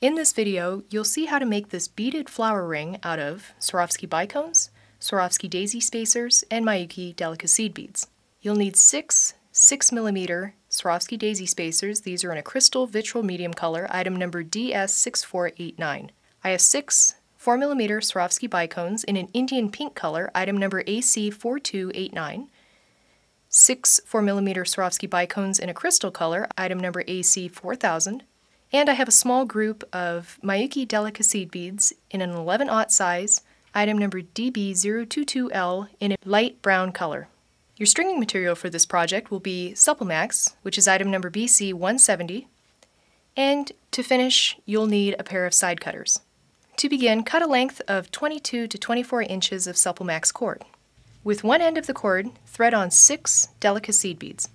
In this video, you'll see how to make this beaded flower ring out of Swarovski bicones, Swarovski daisy spacers, and Miyuki Delica Seed Beads. You'll need 6 6mm Swarovski daisy spacers. These are in a crystal vitriol medium color, item number DS6489. I have 6 4mm Swarovski bicones in an Indian pink color, item number AC4289. 6 4mm Swarovski bicones in a crystal color, item number AC4000. And I have a small group of Miyuki Delica Seed Beads in an 11/0 size, item number DB022L in a light brown color. Your stringing material for this project will be Supplemax, which is item number BC170, and to finish, you'll need a pair of side cutters. To begin, cut a length of 22 to 24 inches of Supplemax cord. With one end of the cord, thread on 6 Delica Seed Beads.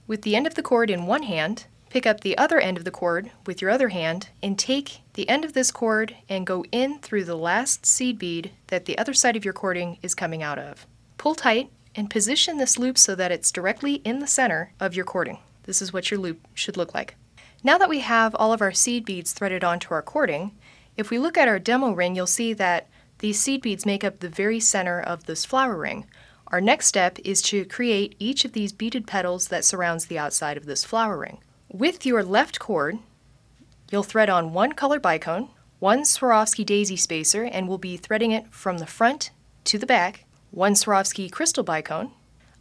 With the end of the cord in one hand, pick up the other end of the cord with your other hand and take the end of this cord and go in through the last seed bead that the other side of your cording is coming out of. Pull tight and position this loop so that it's directly in the center of your cording. This is what your loop should look like. Now that we have all of our seed beads threaded onto our cording, if we look at our demo ring, you'll see that these seed beads make up the very center of this flower ring. Our next step is to create each of these beaded petals that surrounds the outside of this flower ring. With your left cord, you'll thread on one color bicone, one Swarovski daisy spacer, and we'll be threading it from the front to the back, one Swarovski crystal bicone,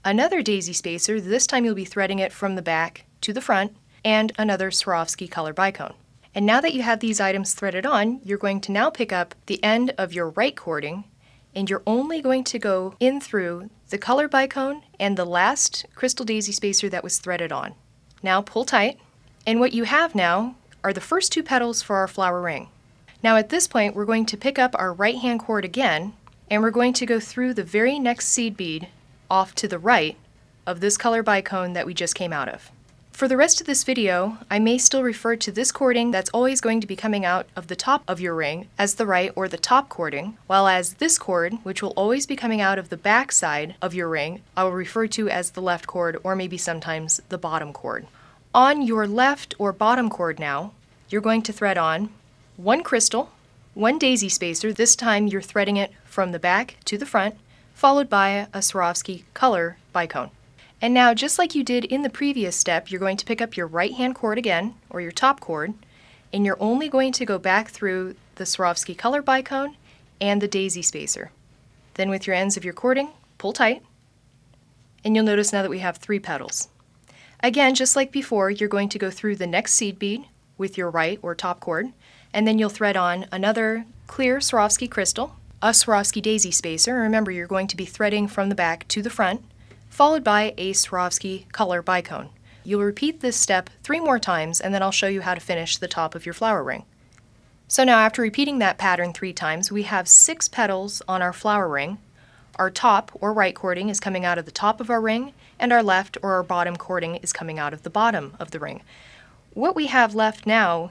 another daisy spacer, this time you'll be threading it from the back to the front, and another Swarovski color bicone. And now that you have these items threaded on, you're going to now pick up the end of your right cording, and you're only going to go in through the color bicone and the last crystal daisy spacer that was threaded on. Now pull tight, and what you have now are the first 2 petals for our flower ring. Now at this point we're going to pick up our right hand cord again, and we're going to go through the very next seed bead off to the right of this color bicone that we just came out of. For the rest of this video, I may still refer to this cording that's always going to be coming out of the top of your ring as the right or the top cording, while as this cord, which will always be coming out of the back side of your ring, I will refer to as the left cord or maybe sometimes the bottom cord. On your left or bottom cord now, you're going to thread on one crystal, one daisy spacer, this time you're threading it from the back to the front, followed by a Swarovski color bicone. And now, just like you did in the previous step, you're going to pick up your right hand cord again, or your top cord, and you're only going to go back through the Swarovski color bicone and the daisy spacer. Then with your ends of your cording, pull tight, and you'll notice now that we have 3 petals. Again, just like before, you're going to go through the next seed bead with your right or top cord, and then you'll thread on another clear Swarovski crystal, a Swarovski daisy spacer, and remember you're going to be threading from the back to the front, followed by a Swarovski color bicone. You'll repeat this step 3 more times, and then I'll show you how to finish the top of your flower ring. So now after repeating that pattern 3 times, we have 6 petals on our flower ring. Our top or right cording is coming out of the top of our ring, and our left or our bottom cording is coming out of the bottom of the ring. What we have left now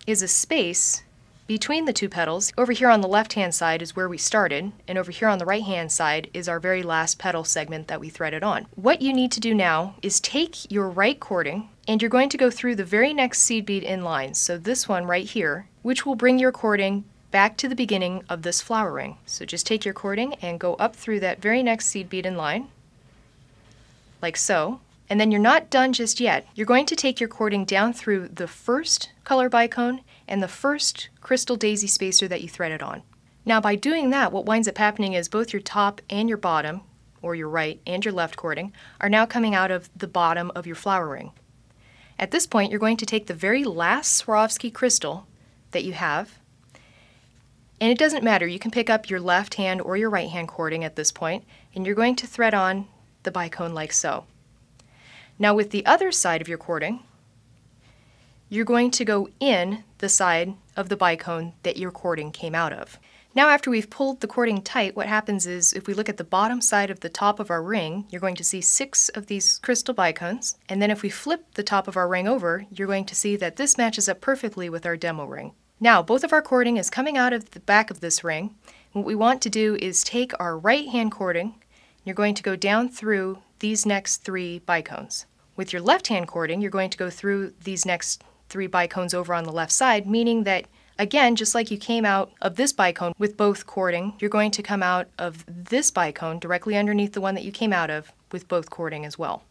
is a space between the 2 petals. Over here on the left-hand side is where we started, and over here on the right-hand side is our very last petal segment that we threaded on. What you need to do now is take your right cording, and you're going to go through the very next seed bead in line, so this one right here, which will bring your cording back to the beginning of this flower ring. So just take your cording and go up through that very next seed bead in line, like so. And then you're not done just yet. You're going to take your cording down through the first color bicone and the first crystal daisy spacer that you threaded on. Now by doing that, what winds up happening is both your top and your bottom, or your right and your left cording, are now coming out of the bottom of your flower ring. At this point, you're going to take the very last Swarovski crystal that you have, and it doesn't matter, you can pick up your left hand or your right hand cording at this point, and you're going to thread on the bicone like so. Now with the other side of your cording, you're going to go in the side of the bicone that your cording came out of. Now after we've pulled the cording tight, what happens is if we look at the bottom side of the top of our ring, you're going to see 6 of these crystal bicones, and then if we flip the top of our ring over, you're going to see that this matches up perfectly with our demo ring. Now both of our cording is coming out of the back of this ring. What we want to do is take our right hand cording, you're going to go down through these next 3 bicones. With your left hand cording, you're going to go through these next 3 bicones over on the left side, meaning that Again, just like you came out of this bicone with both cording, you're going to come out of this bicone directly underneath the one that you came out of with both cording as well.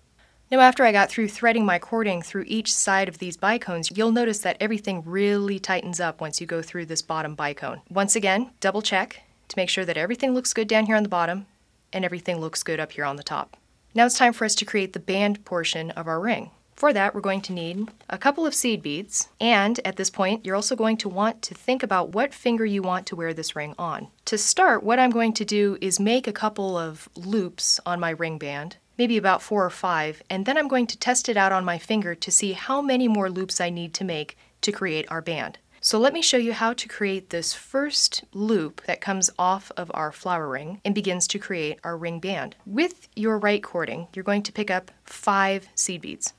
Now after I got through threading my cording through each side of these bicones, you'll notice that everything really tightens up once you go through this bottom bicone. Once again, double check to make sure that everything looks good down here on the bottom and everything looks good up here on the top. Now it's time for us to create the band portion of our ring. For that, we're going to need a couple of seed beads, and at this point, you're also going to want to think about what finger you want to wear this ring on. To start, what I'm going to do is make a couple of loops on my ring band, maybe about 4 or 5, and then I'm going to test it out on my finger to see how many more loops I need to make to create our band. So let me show you how to create this first loop that comes off of our flower ring and begins to create our ring band. With your right cording, you're going to pick up 5 seed beads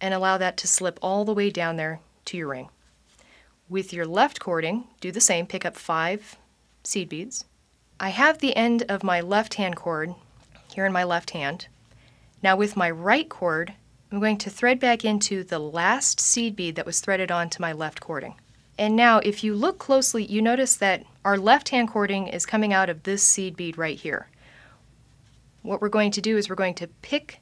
and allow that to slip all the way down there to your ring. With your left cording, do the same, pick up 5 seed beads. I have the end of my left hand cord here in my left hand. Now with my right cord, I'm going to thread back into the last seed bead that was threaded onto my left cording. And now if you look closely, you notice that our left hand cording is coming out of this seed bead right here. What we're going to do is we're going to pick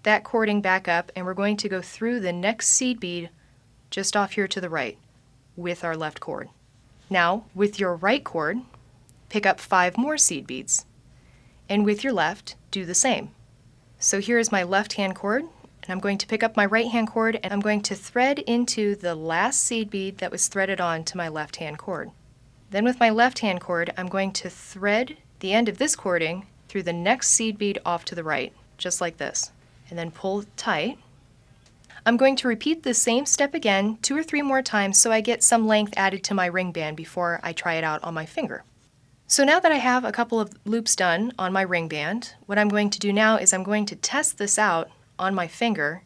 that cording back up and we're going to go through the next seed bead just off here to the right with our left cord. Now with your right cord, pick up 5 more seed beads, and with your left, do the same. So here is my left hand cord, and I'm going to pick up my right hand cord and I'm going to thread into the last seed bead that was threaded on to my left hand cord. Then with my left hand cord, I'm going to thread the end of this cording through the next seed bead off to the right, just like this, and then pull tight. I'm going to repeat the same step again 2 or 3 more times so I get some length added to my ring band before I try it out on my finger. So now that I have a couple of loops done on my ring band, what I'm going to do now is I'm going to test this out on my finger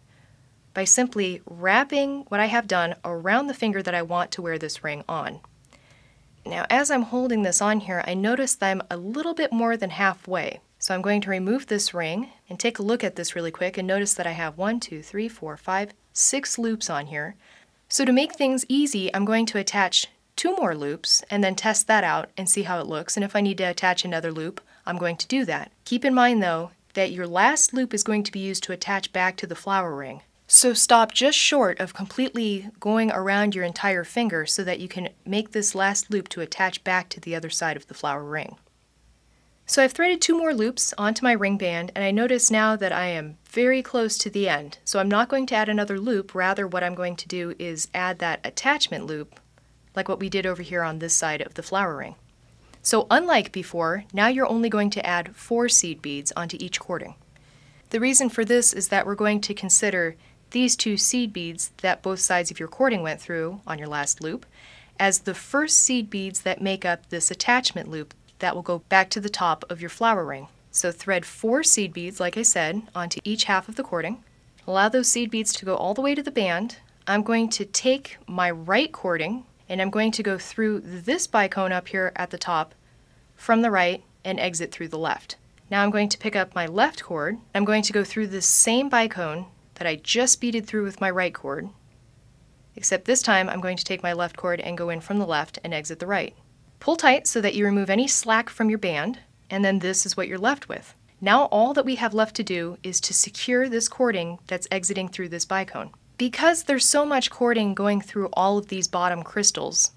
by simply wrapping what I have done around the finger that I want to wear this ring on. Now as I'm holding this on here, I notice that I'm a little bit more than halfway. So I'm going to remove this ring and take a look at this really quick and notice that I have 1, 2, 3, 4, 5, 6 loops on here. So to make things easy, I'm going to attach 2 more loops and then test that out and see how it looks. And if I need to attach another loop, I'm going to do that. Keep in mind though that your last loop is going to be used to attach back to the flower ring. So stop just short of completely going around your entire finger so that you can make this last loop to attach back to the other side of the flower ring. So I've threaded 2 more loops onto my ring band, and I notice now that I am very close to the end. So I'm not going to add another loop, rather what I'm going to do is add that attachment loop like what we did over here on this side of the flower ring. So unlike before, now you're only going to add 4 seed beads onto each cording. The reason for this is that we're going to consider these 2 seed beads that both sides of your cording went through on your last loop as the first seed beads that make up this attachment loop that will go back to the top of your flower ring. So thread 4 seed beads, like I said, onto each half of the cording. Allow those seed beads to go all the way to the band. I'm going to take my right cording and I'm going to go through this bicone up here at the top from the right and exit through the left. Now I'm going to pick up my left cord. I'm going to go through this same bicone that I just beaded through with my right cord, except this time I'm going to take my left cord and go in from the left and exit the right. Pull tight so that you remove any slack from your band, and then this is what you're left with. Now all that we have left to do is to secure this cording that's exiting through this bicone. Because there's so much cording going through all of these bottom crystals,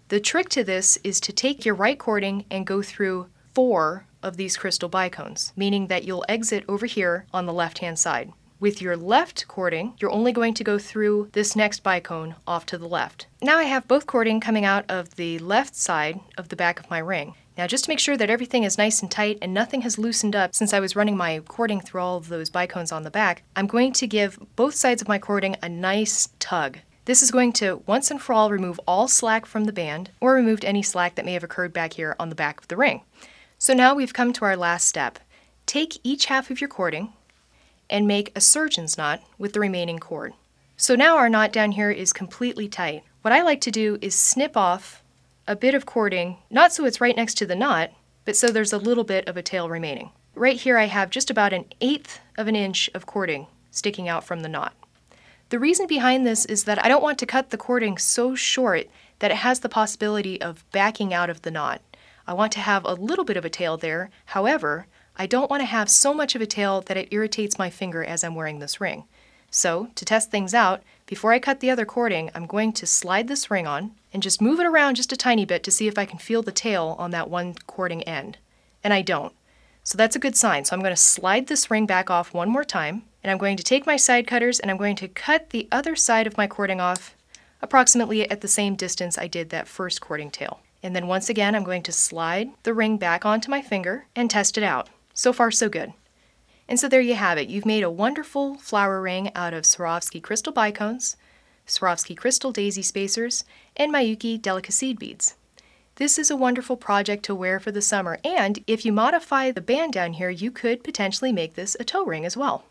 the trick to this is to take your right cording and go through 4 of these crystal bicones, meaning that you'll exit over here on the left-hand side. With your left cording, you're only going to go through this next bicone off to the left. Now I have both cording coming out of the left side of the back of my ring. Now just to make sure that everything is nice and tight and nothing has loosened up since I was running my cording through all of those bicones on the back, I'm going to give both sides of my cording a nice tug. This is going to once and for all remove all slack from the band or removed any slack that may have occurred back here on the back of the ring. So now we've come to our last step. Take each half of your cording and make a surgeon's knot with the remaining cord. So now our knot down here is completely tight. What I like to do is snip off a bit of cording, not so it's right next to the knot, but so there's a little bit of a tail remaining. Right here I have just about 1/8 of an inch of cording sticking out from the knot. The reason behind this is that I don't want to cut the cording so short that it has the possibility of backing out of the knot. I want to have a little bit of a tail there. However, I don't want to have so much of a tail that it irritates my finger as I'm wearing this ring. So, to test things out, before I cut the other cording, I'm going to slide this ring on and just move it around just a tiny bit to see if I can feel the tail on that one cording end. And I don't. So that's a good sign. So I'm going to slide this ring back off one more time, and I'm going to take my side cutters and I'm going to cut the other side of my cording off approximately at the same distance I did that first cording tail. And then once again, I'm going to slide the ring back onto my finger and test it out. So far, so good. And so there you have it. You've made a wonderful flower ring out of Swarovski crystal bicones, Swarovski crystal daisy spacers, and Miyuki Delica Seed Beads. This is a wonderful project to wear for the summer, and if you modify the band down here, you could potentially make this a toe ring as well.